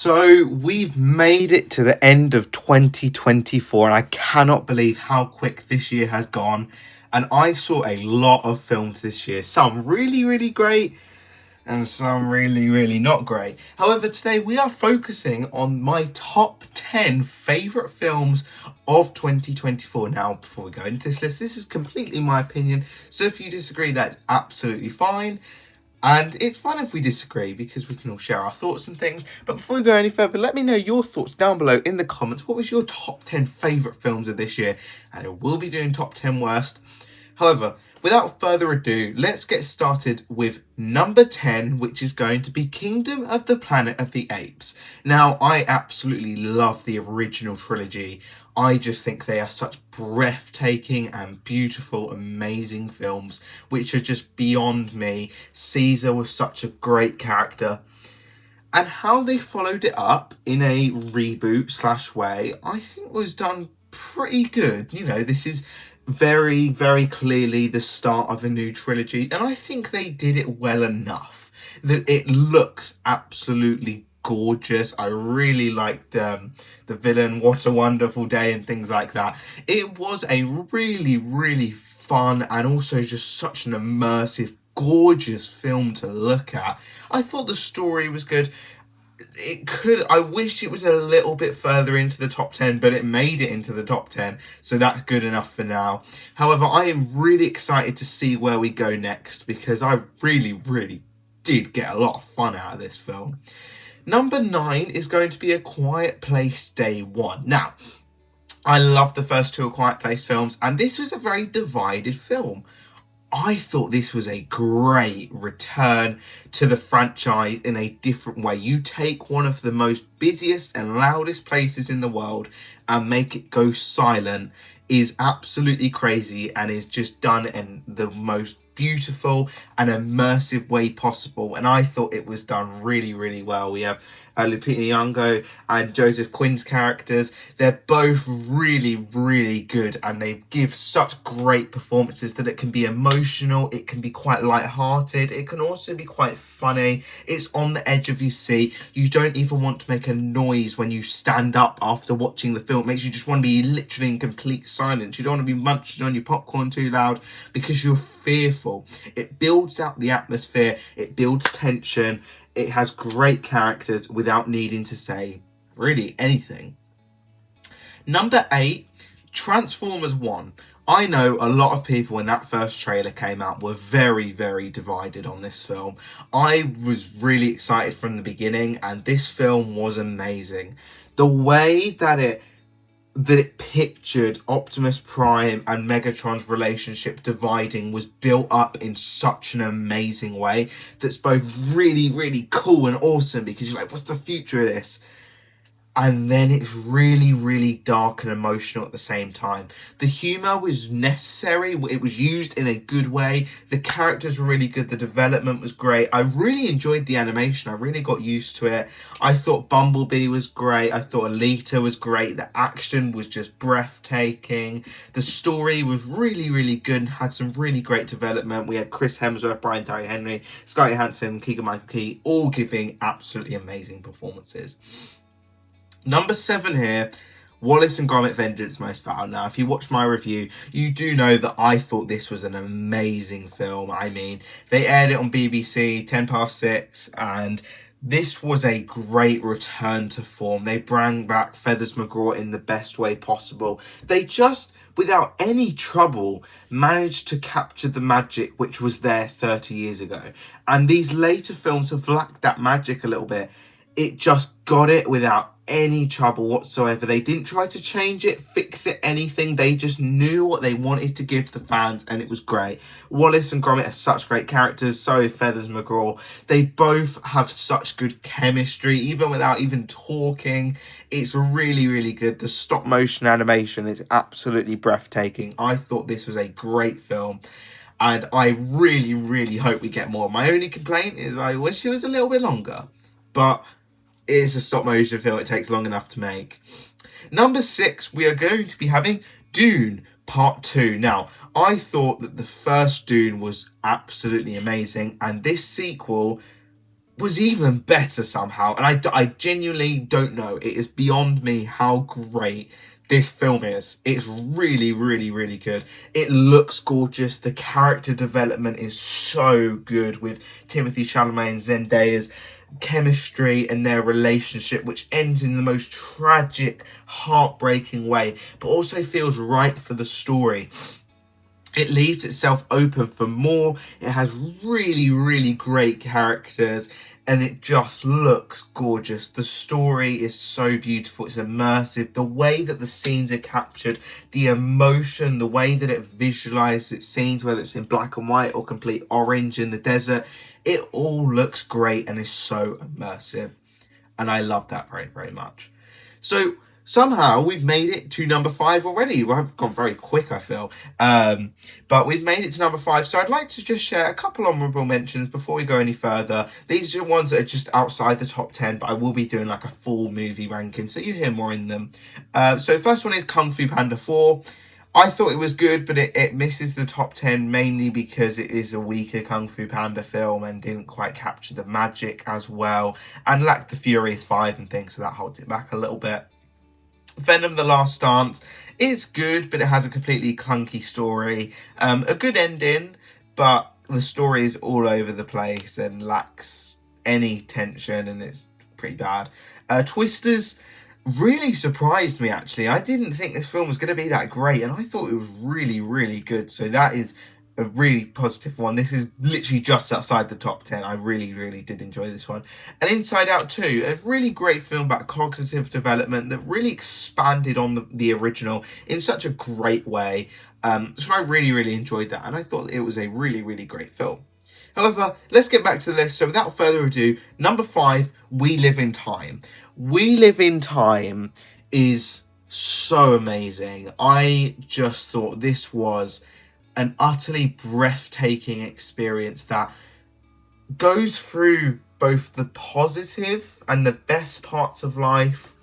So we've made it to the end of 2024 and I cannot believe how quick this year has gone. And I saw a lot of films this year, some really, really great and some really, really not great. However, today we are focusing on my top 10 favourite films of 2024. Now, before we go into this list, this is completely my opinion. So if you disagree, that's absolutely fine. And it's fun if we disagree because we can all share our thoughts and things. But before we go any further, let me know your thoughts down below in the comments. What was your top 10 favourite films of this year? And I will be doing top 10 worst. However, without further ado, let's get started with number 10, which is going to be Kingdom of the Planet of the Apes. Now, I absolutely love the original trilogy. I just think they are such breathtaking and beautiful, amazing films, which are just beyond me. Caesar was such a great character. And how they followed it up in a reboot / way, I think was done pretty good. You know, this is very, very clearly the start of a new trilogy. And I think they did it well enough that it looks absolutely gorgeous. I really liked the villain, What a Wonderful Day, and things like that. It was a really, really fun and also just such an immersive, gorgeous film to look at. I thought the story was good. I wish it was a little bit further into the top 10, but it made it into the top 10, so that's good enough for now. However, I am really excited to see where we go next because I really, really did get a lot of fun out of this film. Number 9 is going to be A Quiet Place Day 1. Now, I love the first two A Quiet Place films, and this was a very divided film. I thought this was a great return to the franchise in a different way. You take one of the most busiest and loudest places in the world and make it go silent is absolutely crazy and is just done in the most beautiful and immersive way possible, and I thought it was done really, really well. We have Lupita Nyong'o and Joseph Quinn's characters. They're both really, really good, and they give such great performances that it can be emotional, it can be quite light-hearted, it can also be quite funny. It's on the edge of your seat. You don't even want to make a noise when you stand up after watching the film. It makes you just want to be literally in complete silence. You don't want to be munching on your popcorn too loud because you're fearful. It builds out the atmosphere, it builds tension, it has great characters without needing to say really anything. Number 8, Transformers 1. I know a lot of people when that first trailer came out were very, very divided on this film. I was really excited from the beginning and this film was amazing. The way that it pictured Optimus Prime and Megatron's relationship dividing was built up in such an amazing way that's both really, really cool and awesome because you're like, what's the future of this? And then it's really, really dark and emotional at the same time. The humour was necessary. It was used in a good way. The characters were really good. The development was great. I really enjoyed the animation. I really got used to it. I thought Bumblebee was great. I thought Alita was great. The action was just breathtaking. The story was really, really good and had some really great development. We had Chris Hemsworth, Brian Tyree Henry, Scarlett Johansson, Keegan-Michael Key, all giving absolutely amazing performances. Number 7 here, Wallace and Gromit: Vengeance Most Foul. Now, if you watched my review, you do know that I thought this was an amazing film. I mean, they aired it on BBC, 6:10, and this was a great return to form. They brought back Feathers McGraw in the best way possible. They just, without any trouble, managed to capture the magic which was there 30 years ago. And these later films have lacked that magic a little bit. It just got it without any trouble whatsoever. They didn't try to change it, fix it, anything. They just knew what they wanted to give the fans, and it was great. Wallace and Gromit are such great characters, so is Feathers McGraw. They both have such good chemistry, even without even talking. It's really, really good. The stop motion animation is absolutely breathtaking. I thought this was a great film, and I really, really hope we get more. My only complaint is I wish it was a little bit longer, but it's a stop motion film, it takes long enough to make. Number 6, we are going to be having Dune Part 2. Now, I thought that the first Dune was absolutely amazing, and this sequel was even better somehow. And I genuinely don't know. It is beyond me how great this film is. It's really, really, really good. It looks gorgeous. The character development is so good with Timothée Chalamet and Zendaya's chemistry and their relationship, which ends in the most tragic, heartbreaking way, but also feels right for the story. It leaves itself open for more. It has really, really great characters, and it just looks gorgeous. The story is so beautiful. It's immersive. The way that the scenes are captured, the emotion, the way that it visualizes its scenes, whether it's in black and white or complete orange in the desert, it all looks great and is so immersive. And I love that very, very much. So somehow we've made it to number 5 already. Well, I've gone very quick, I feel. But we've made it to number 5. So I'd like to just share a couple honourable mentions before we go any further. These are ones that are just outside the top 10, but I will be doing like a full movie ranking, so you hear more in them. So the first one is Kung Fu Panda 4. I thought it was good, but it misses the top 10 mainly because it is a weaker Kung Fu Panda film and didn't quite capture the magic as well, and lacked the Furious 5 and things, so that holds it back a little bit. Venom: The Last Dance is good, but it has a completely clunky story. A good ending, but the story is all over the place and lacks any tension, and it's pretty bad. Twisters really surprised me, actually. I didn't think this film was going to be that great, and I thought it was really, really good. So that is a really positive one. This is literally just outside the top 10. I really, really did enjoy this one. And Inside Out 2, a really great film about cognitive development that really expanded on the original in such a great way. So I really, really enjoyed that, and I thought it was a really, really great film. However, let's get back to the list. So without further ado, number 5, We Live in Time. We Live in Time is so amazing. I just thought this was an utterly breathtaking experience that goes through both the positive and the best parts of life,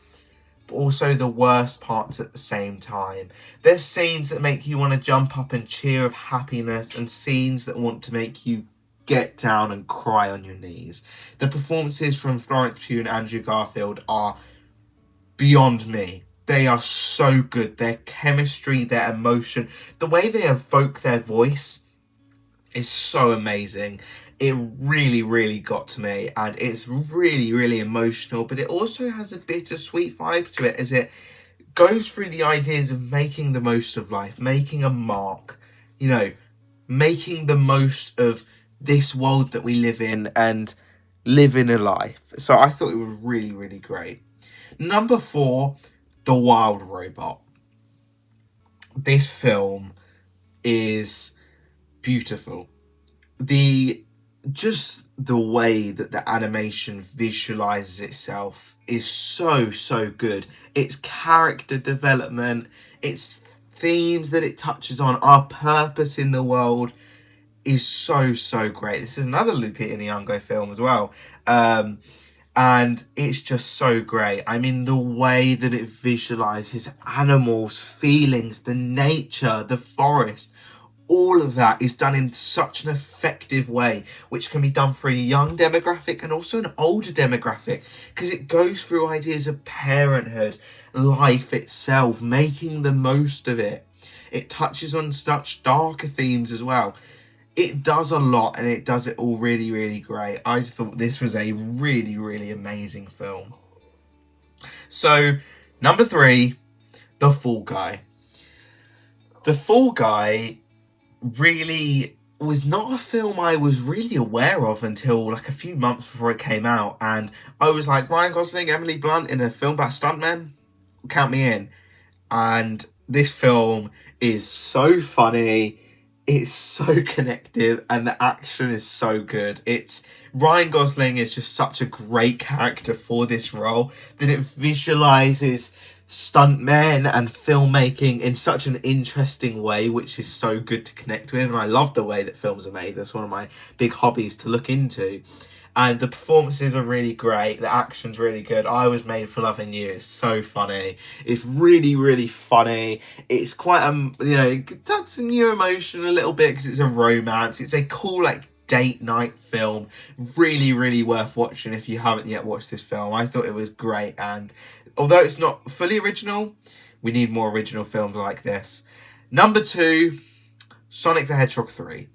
but also the worst parts at the same time. There's scenes that make you want to jump up and cheer of happiness, and scenes that want to make you get down and cry on your knees. The performances from Florence Pugh and Andrew Garfield are beyond me. They are so good. Their chemistry, their emotion, the way they evoke their voice is so amazing. It really, really got to me, and it's really, really emotional, but it also has a bittersweet vibe to it as it goes through the ideas of making the most of life, making a mark, making the most of this world that we live in and living a life. So I thought it was really, really great. Number 4, The Wild Robot. This film is beautiful. The way that the animation visualizes itself is so good. Its character development, its themes that it touches on, our purpose in the world is so great. This is another Lupita Nyong'o film as well. And it's just so great. I mean, the way that it visualizes animals, feelings, the nature, the forest, all of that is done in such an effective way, which can be done for a young demographic and also an older demographic, because it goes through ideas of parenthood, life itself, making the most of it. It touches on such darker themes as well. It does a lot, and it does it all really, really great. I thought this was a really, really amazing film. So, number 3, The Fall Guy. The Fall Guy really was not a film I was really aware of until like a few months before it came out, and I was like, Ryan Gosling, Emily Blunt in a film about stuntmen? Count me in. And this film is so funny. It's so connective, and the action is so good. Ryan Gosling is just such a great character for this role that it visualizes stuntmen and filmmaking in such an interesting way, which is so good to connect with. And I love the way that films are made. That's one of my big hobbies to look into. And the performances are really great. The action's really good. I Was Made for Loving You. It's so funny. It's really, really funny. It's quite, it tugs in your emotion a little bit because it's a romance. It's a cool, date night film. Really, really worth watching if you haven't yet watched this film. I thought it was great, and although it's not fully original, we need more original films like this. Number 2, Sonic the Hedgehog 3.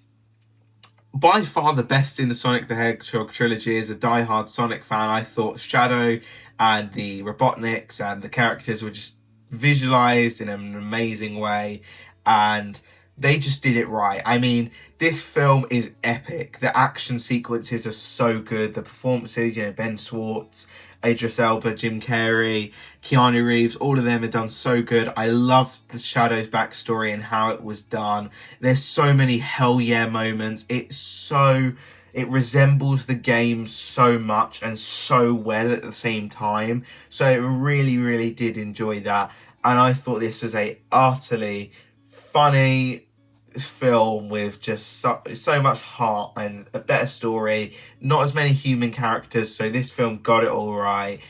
By far the best in the Sonic the Hedgehog trilogy. As a die-hard Sonic fan, I thought Shadow and the Robotniks and the characters were just visualized in an amazing way, and they just did it right. I mean, this film is epic. The action sequences are so good. The performances, Ben Schwartz, Idris Elba, Jim Carrey, Keanu Reeves, all of them are done so good. I love the Shadow's backstory and how it was done. There's so many hell yeah moments. It resembles the game so much and so well at the same time. So it really, really did enjoy that. And I thought this was a utterly funny film with just so much heart and a better story. Not as many human characters, so this film got it all right.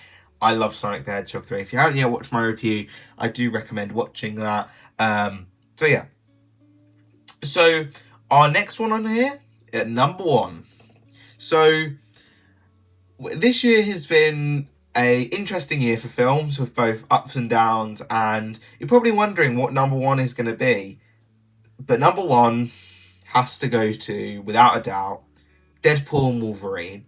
I love Sonic the Hedgehog 3. If you haven't yet watched my review, I do recommend watching that. So yeah. So our next one on here at number 1. So this year has been a interesting year for films with both ups and downs, and you're probably wondering what number 1 is going to be. But number 1 has to go to, without a doubt, Deadpool and Wolverine.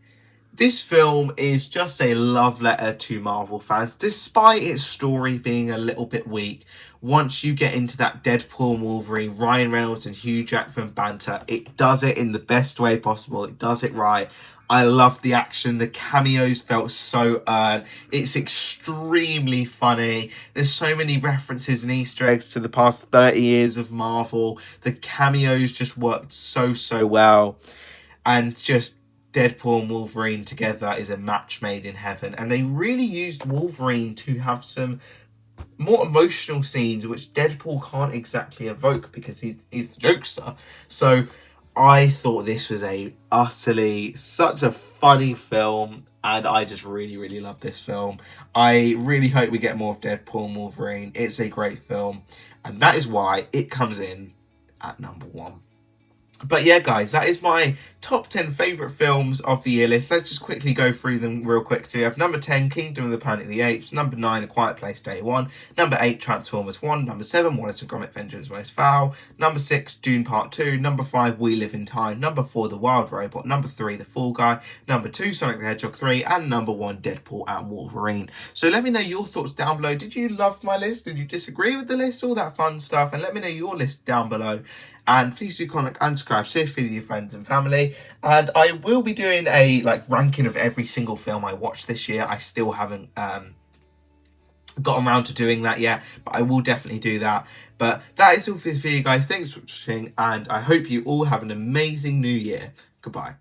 This film is just a love letter to Marvel fans, despite its story being a little bit weak. Once you get into that Deadpool and Wolverine, Ryan Reynolds and Hugh Jackman banter, it does it in the best way possible. It does it right. I love the action. The cameos felt so earned. It's extremely funny. There's so many references and Easter eggs to the past 30 years of Marvel. The cameos just worked so well. And just Deadpool and Wolverine together is a match made in heaven. And they really used Wolverine to have some more emotional scenes, which Deadpool can't exactly evoke because he's the jokester. So I thought this was such a funny film, and I just really, really love this film. I really hope we get more of Deadpool and Wolverine. It's a great film, and that is why it comes in at number 1. But yeah, guys, that is my top 10 favourite films of the year list. Let's just quickly go through them real quick. So we have number 10, Kingdom of the Planet of the Apes. Number 9, A Quiet Place Day 1. Number 8, Transformers 1. Number 7, Wallace and Gromit Vengeance Most Foul. Number 6, Dune Part 2. Number 5, We Live in Time. Number 4, The Wild Robot. Number 3, The Fall Guy. Number 2, Sonic the Hedgehog 3. And number 1, Deadpool and Wolverine. So let me know your thoughts down below. Did you love my list? Did you disagree with the list? All that fun stuff. And let me know your list down below. And please do comment and subscribe, share with your friends and family. And I will be doing a ranking of every single film I watched this year. I still haven't gotten around to doing that yet, but I will definitely do that. But that is all for this video, guys. Thanks for watching, and I hope you all have an amazing new year. Goodbye.